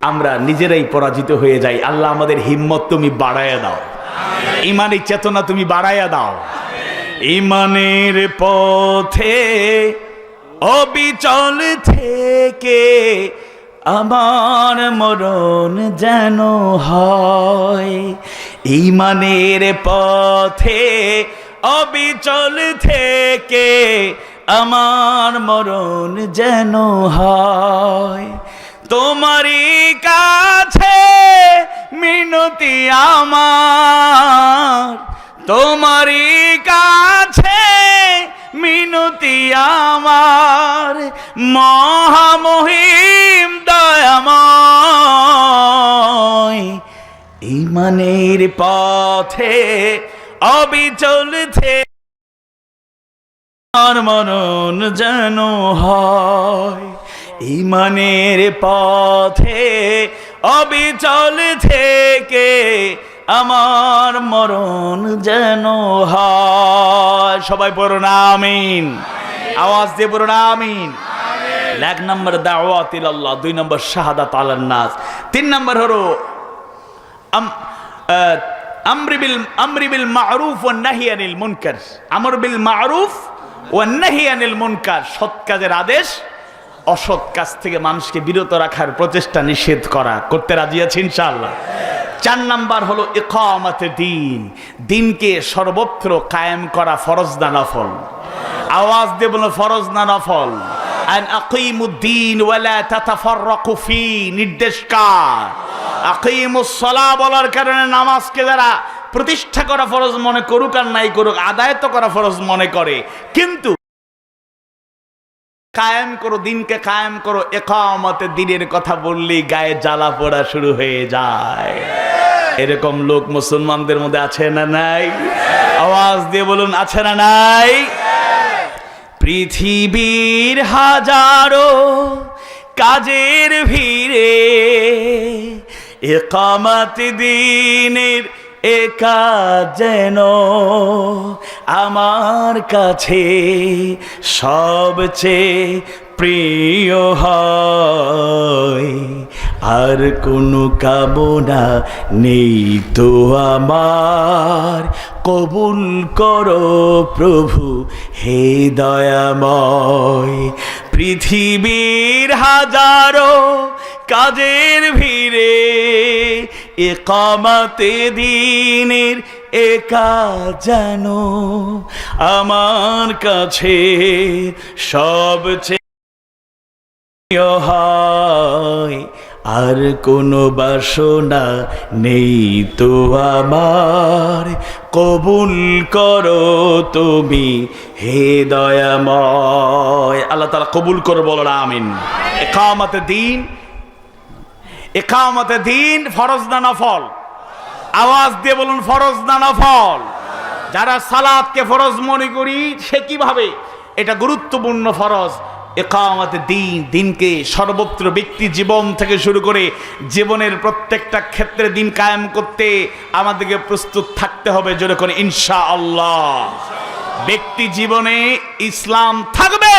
আমরা নিজেরাই পরাজিত হয়ে যাই। আল্লাহ আমাদের হিম্মত তুমি বাড়াইয়া দাও, ইমানের চেতনা তুমি বাড়াইয়া দাও। ইমানের পথে অবিচল থেকে আমার মরণ যেন হয়। ইমানের পথে অবিচল থেকে আমার মরণ যেন হয়। তোমারই কাছে মিনতি আমার, তোমারই কাছে মিনতি আমার, মহামহিম দয়াময়। ইমানের পথে অবিচল থেকে আমার মরণ যেন হয়। ইমানের পথে অবিচল থেকে আমার মরণ যেন হয়। সবাই পড়ুন আমিন, আওয়াজ দিয়ে পড়ুন আমিন। 1 নম্বর দাওয়াত ইলাল্লাহ, 2 নম্বর শাহাদাত আলান নাস, 3 নম্বর হলো আমর বিল মারুফ ওয়ান নাহি আনিল মুনকার। আমর বিল মারুফ ওয়ান নাহি আনিল মুনকার, সৎ কাজের আদেশ, অসৎ কাজ থেকে মানুষকে বিরত রাখার প্রচেষ্টা, নিষেধ করা। করতে রাজি আছি ইনশাআল্লাহ? 4 নাম্বার হলো ইকামাতে দ্বীন, দ্বীনকে সর্বত্র কায়েম করা, ফরজ না নফল? আওয়াজ দিয়ে বলুন ফরজ না নফল? আন আকিমুদ্দীন ওয়ালা তাতাফাররাকু ফি, নির্দেশ কার? আকিমুস সালাহ বলার কারণে নামাজকে যারা প্রতিষ্ঠা করা ফরজ মনে করুক আর নাই করুক, আদায় তো করা ফরজ মনে করে, কিন্তু কায়েম করো, দিনকে কায়েম করো। ইকামতে দ্বীনের কথা বললেই গায়ে জ্বালা পোড়া শুরু হয়ে যায়। এরকম লোক মুসলমানদের মধ্যে আছে না নাই? আওয়াজ দিয়ে বলুন আছে না নাই? পৃথিবীর হাজারো কাজের ভিড়ে ইকামতে দ্বীনের একা যেন আমার কাছে সবচেয়ে প্রিয় হয়। আর কোনো কামনা নেই তো আমার, কবুল করো প্রভু হে দয়াময়। পৃথিবীর হাজারো কাজের ভিড়ে ইকামতে দ্বীনের একা যেন আমার কাছে সবচেয়ে হয়। আর কোনো বাসনা নেই তো আমার, কবুল করো তুমি হে দয়াময়। আল্লাহ তাআলা কবুল করো, বলো না আমিন। ইকামতে দ্বীন, ইকামতে দ্বীন ফরজ না নফল? আওয়াজ দিয়ে বলুন ফরজ না নফল? যারা সালাতকে ফরজ মনে করি, সে কিভাবে? এটা গুরুত্বপূর্ণ ফরজ। ইকামতে দ্বীন, দ্বীনকে সর্বত্র ব্যক্তি জীবন থেকে শুরু করে জীবনের প্রত্যেকটা ক্ষেত্রে দ্বীন কায়েম করতে আমাদেরকে প্রস্তুত থাকতে হবে। জোরে করে ইনশাআল্লাহ। ব্যক্তি জীবনে ইসলাম থাকবে,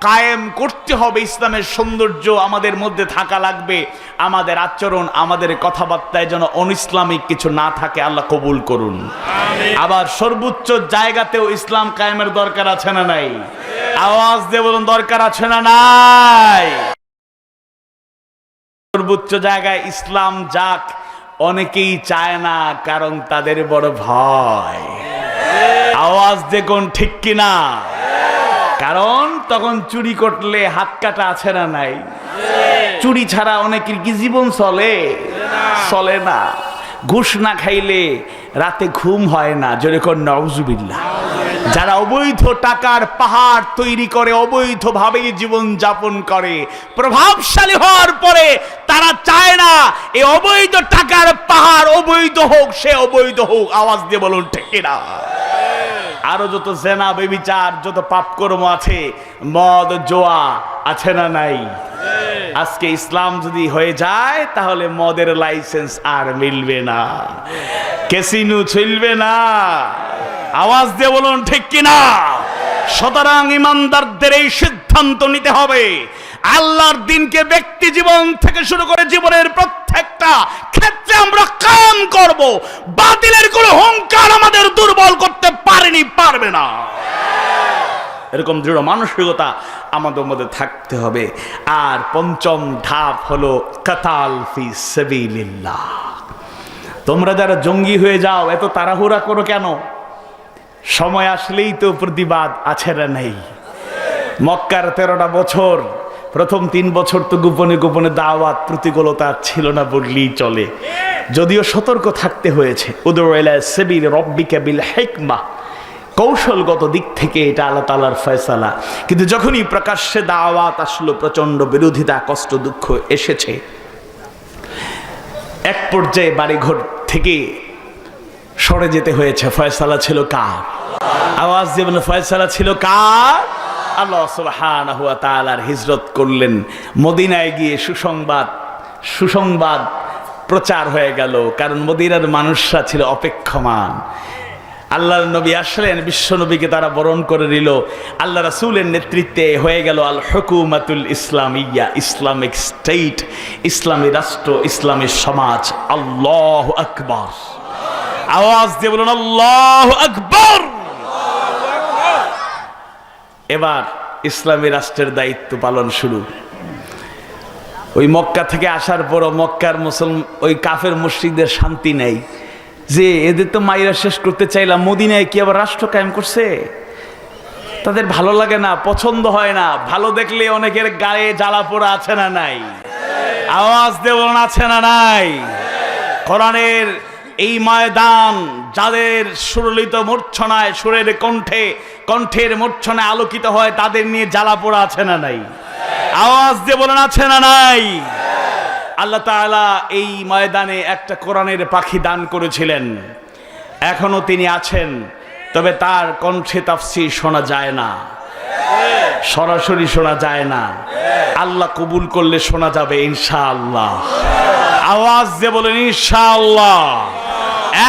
কায়েম করতে হবে। ইসলামের সৌন্দর্য আমাদের মধ্যে থাকা লাগবে। আমাদের আচরণ, আমাদের কথাবার্তায় যেন অনইসলামিক কিছু না থাকে। আল্লাহ কবুল করুন। আবার সর্বোচ্চ জায়গাতেও ইসলাম কায়েমের দরকার আছে না নাই? আওয়াজ দিয়ে বলুন দরকার আছে না নাই? সর্বোচ্চ জায়গায় ইসলাম যাক, অনেকেই চায় না, কারণ তাদের বড় ভয়। আওয়াজ দেখুন ঠিক কিনা? কারণ তখন চুরি করলে হাত কাটা আছে না নাই? চুরি ছাড়া অনেকের কি জীবন চলে? চলে না। ঘুষ না খাইলে রাতে ঘুম হয় না, যেরকম নাউজুবিল্লাহ। যারা অবৈধ টাকার পাহাড় তৈরি করে অবৈধভাবে জীবন যাপন করে, প্রভাবশালী হওয়ার পরে তারা চায় না এই অবৈধ টাকার পাহাড় অবৈধ হোক, সে অবৈধ হোক। আওয়াজ দিয়ে বলুন ঠিক না? আরো যত জেনা বেবিচার, যত পাপকর্ম আছে, মদ জোয়া আছে না নাই? আজকে ইসলাম যদি হয়ে যায় তাহলে মদের লাইসেন্স আর মিলবে না, ক্যাসিনো চলবে না। আওয়াজ দিয়ে বলুন ঠিক কিনা? সুতরাং ইমানদারদের এই সিদ্ধান্ত নিতে হবে, আল্লাহর দিনকে ব্যক্তি জীবন থেকে শুরু করে জীবনের প্রত্যেকটা ক্ষেত্রে আমরা কায়েম করব। বাতিলের কোনো হুঙ্কার আমাদের দুর্বল করতে পারেনি, পারবে না। এরকম দৃঢ় মানসিকতা আমাদের মধ্যে থাকতে হবে। আর পঞ্চম ধাপ হলো কাতাল ফি সাবিলিল্লাহ। তোমরা যারা জঙ্গি হয়ে যাও, এত তাড়াহুড়া করো কেন? সময় আসলেই তো প্রতিবাদ আছে না নেই? মক্কার 13টা বছর, প্রথম 3 বছর তো গোপনে গোপনে দাওয়াত প্রতিকূলতা ছিল না বললেই চলে, যদিও সতর্ক থাকতে হয়েছে। উদউ ইলা সাবিল রাব্বিকা বিল হিকমা, কৌশলগত দিক থেকে এটা আল্লাহ তাআলার ফয়সালা। কিন্তু যখনই প্রকাশ্যে দাওয়াত আসলো, প্রচন্ড বিরোধিতা, কষ্ট, দুঃখ এসেছে। এক পর্যায়ে বাড়িঘর থেকে সরে যেতে হয়েছে। ফয়সালা ছিল কার? আওয়াজ দিয়ে বলুন, ফয়সালা ছিল কার? আল্লাহ সুবহানাহু ওয়া তাআলার। হিজরত করলেন, মদিনায় গিয়ে সুসংবাদ প্রচার হয়ে গেল, কারণ মদিনার মানুষরা ছিল অপেক্ষমান। আল্লাহর নবী আসলেন, বিশ্ব নবীকে তারা বরণ করে নিল। আল্লাহ রাসূলের নেতৃত্বে হয়ে গেল আল হুকুমাতুল ইসলামিয়া, ইসলামিক স্টেট, ইসলামী রাষ্ট্র, ইসলামী সমাজ। আল্লাহু আকবার। আওয়াজ দিয়ে বলুন আল্লাহু আকবার। এবার ইসলামী রাষ্ট্রের দায়িত্ব পালন শুরু। ওই মক্কা থেকে আসার পরও মক্কার ওই কাফের মুশরিকদের শান্তি নেই যে এদের তো মাইরা শেষ করতে চাইলাম, মদিনায় কি আবার রাষ্ট্র কায়েম করছে? তাদের ভালো লাগে না, পছন্দ হয় না। ভালো দেখলে অনেকের গায়ে জ্বালা পোড়া আছে না নাই? আওয়াজ দেব না, আছে না নাই? কোরআনের এই ময়দান যাদের সুরলিত মূর্ছনায়, সুরের কণ্ঠের মূর্ছনায় আলোকিত হয়, তাদের নিয়ে জ্বালা পোড়া আছে না নাই? আওয়াজ দিয়ে বলেন, আছে না নাই? আল্লাহ তাআলা এই ময়দানে একটা কোরআনের পাখি দান করেছিলেন, এখনো তিনি আছেন, তবে তার কণ্ঠে তাফসীর শোনা যায় না, সরাসরি শোনা যায় না। আল্লাহ কবুল করলে শোনা যাবে ইনশাআল্লাহ। আওয়াজ দিয়ে বলেন ইনশাআল্লাহ।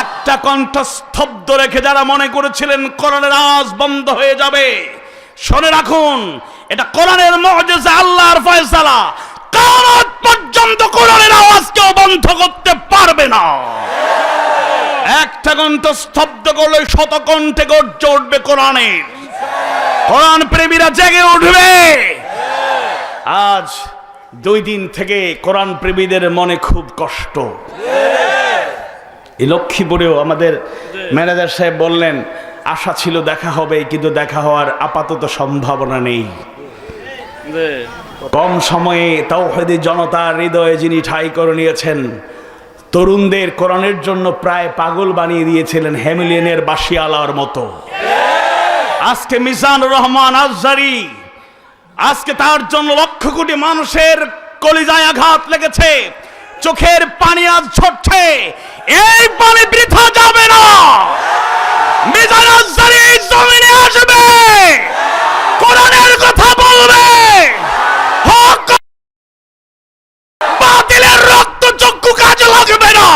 একটা কণ্ঠ স্তব্ধ রেখে যারা মনে করেছিলেন কোরআনের আওয়াজ বন্ধ হয়ে যাবে, শুনে রাখুন, এটা কোরআনের মুজিজা, আল্লাহর ফয়সালা। কিয়ামত পর্যন্ত কোরআনের আওয়াজ কেউ বন্ধ করতে পারবে না। একটা কণ্ঠ স্তব্ধ করলে শত কণ্ঠে গর্জে উঠবে কোরআনের। কোরআন প্রেমীরা জেগে উঠবে। আজ 2 দিন থেকে কোরআন প্রেমীদের মনে খুব কষ্ট। এই লক্ষ্মীপুরেও আমাদের ম্যানেজার সাহেব বললেন, আশা ছিল দেখা হবে, কিন্তু দেখা হওয়ার আপাতত সম্ভাবনা নেই। কম সময়ে তাওহীদি জনতার হৃদয়ে যিনি ঠাঁই করে নিয়েছেন, তরুণদের কোরআনের জন্য প্রায় পাগল বানিয়ে দিয়েছিলেন, হেমিলিয়নের বাসিয়ালার মতো। আজকে মিজানুর রহমান আজহারী, আজকে তার জন্য লক্ষ কোটি মানুষের কলিজায় আঘাত লেগেছে, চোখের পানি আজ ঝরছে। এই পানি বৃথা যাবে না। মিজান আজহারী জমিনে আসবে, কোরআনের কথা বলবে, হক বাতিলের রক্ত চক্ষু কাজে লাগবে না।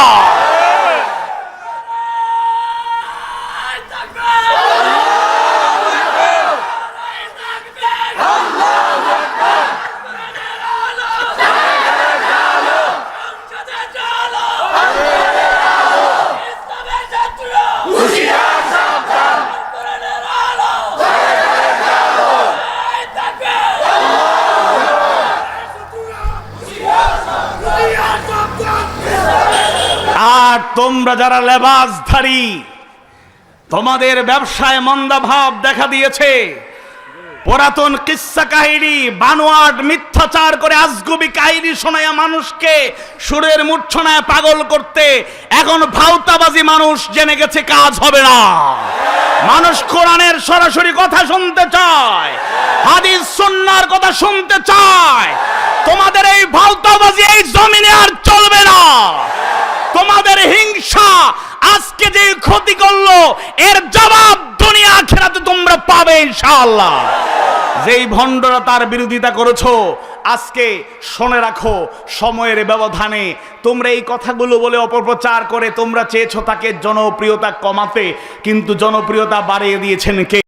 তোমরা যারা লেবাসধারী, তোমাদের ব্যবসায় মন্দাভাব দেখা দিয়েছে। পুরাতন কিস্সা কাহিনী, বানোয়াট মিথ্যাচার করে আজগুবি কাহিনী শোনায়া মানুষকে সুরের মূর্ছনায় পাগল করতে এখন ভাউতাবাজি মানুষ জেনে গেছে কাজ হবে না। মানুষ কোরআনের সরাসরি কথা শুনতে চায়, হাদিস সুন্নাহর কথা শুনতে চায়। তোমাদের এই ভাউতাবাজি এই জমিনে আর চলবে না। তোমাদের হিংসা আজকে যে ক্ষতি করলো এর জবাব দুনিয়া আখিরাতে তোমরা পাবে ইনশাআল্লাহ। যেই ভণ্ডরা তার বিরোধিতা করেছো, আজকে শুনে রাখো, সময়ের ব্যবধানে তোমরা এই কথাগুলো বলে অপপ্রচার করে তোমরা চেয়েছো তাকে জনপ্রিয়তা কমাতে, কিন্তু জনপ্রিয়তা বাড়িয়ে দিয়েছেন কে?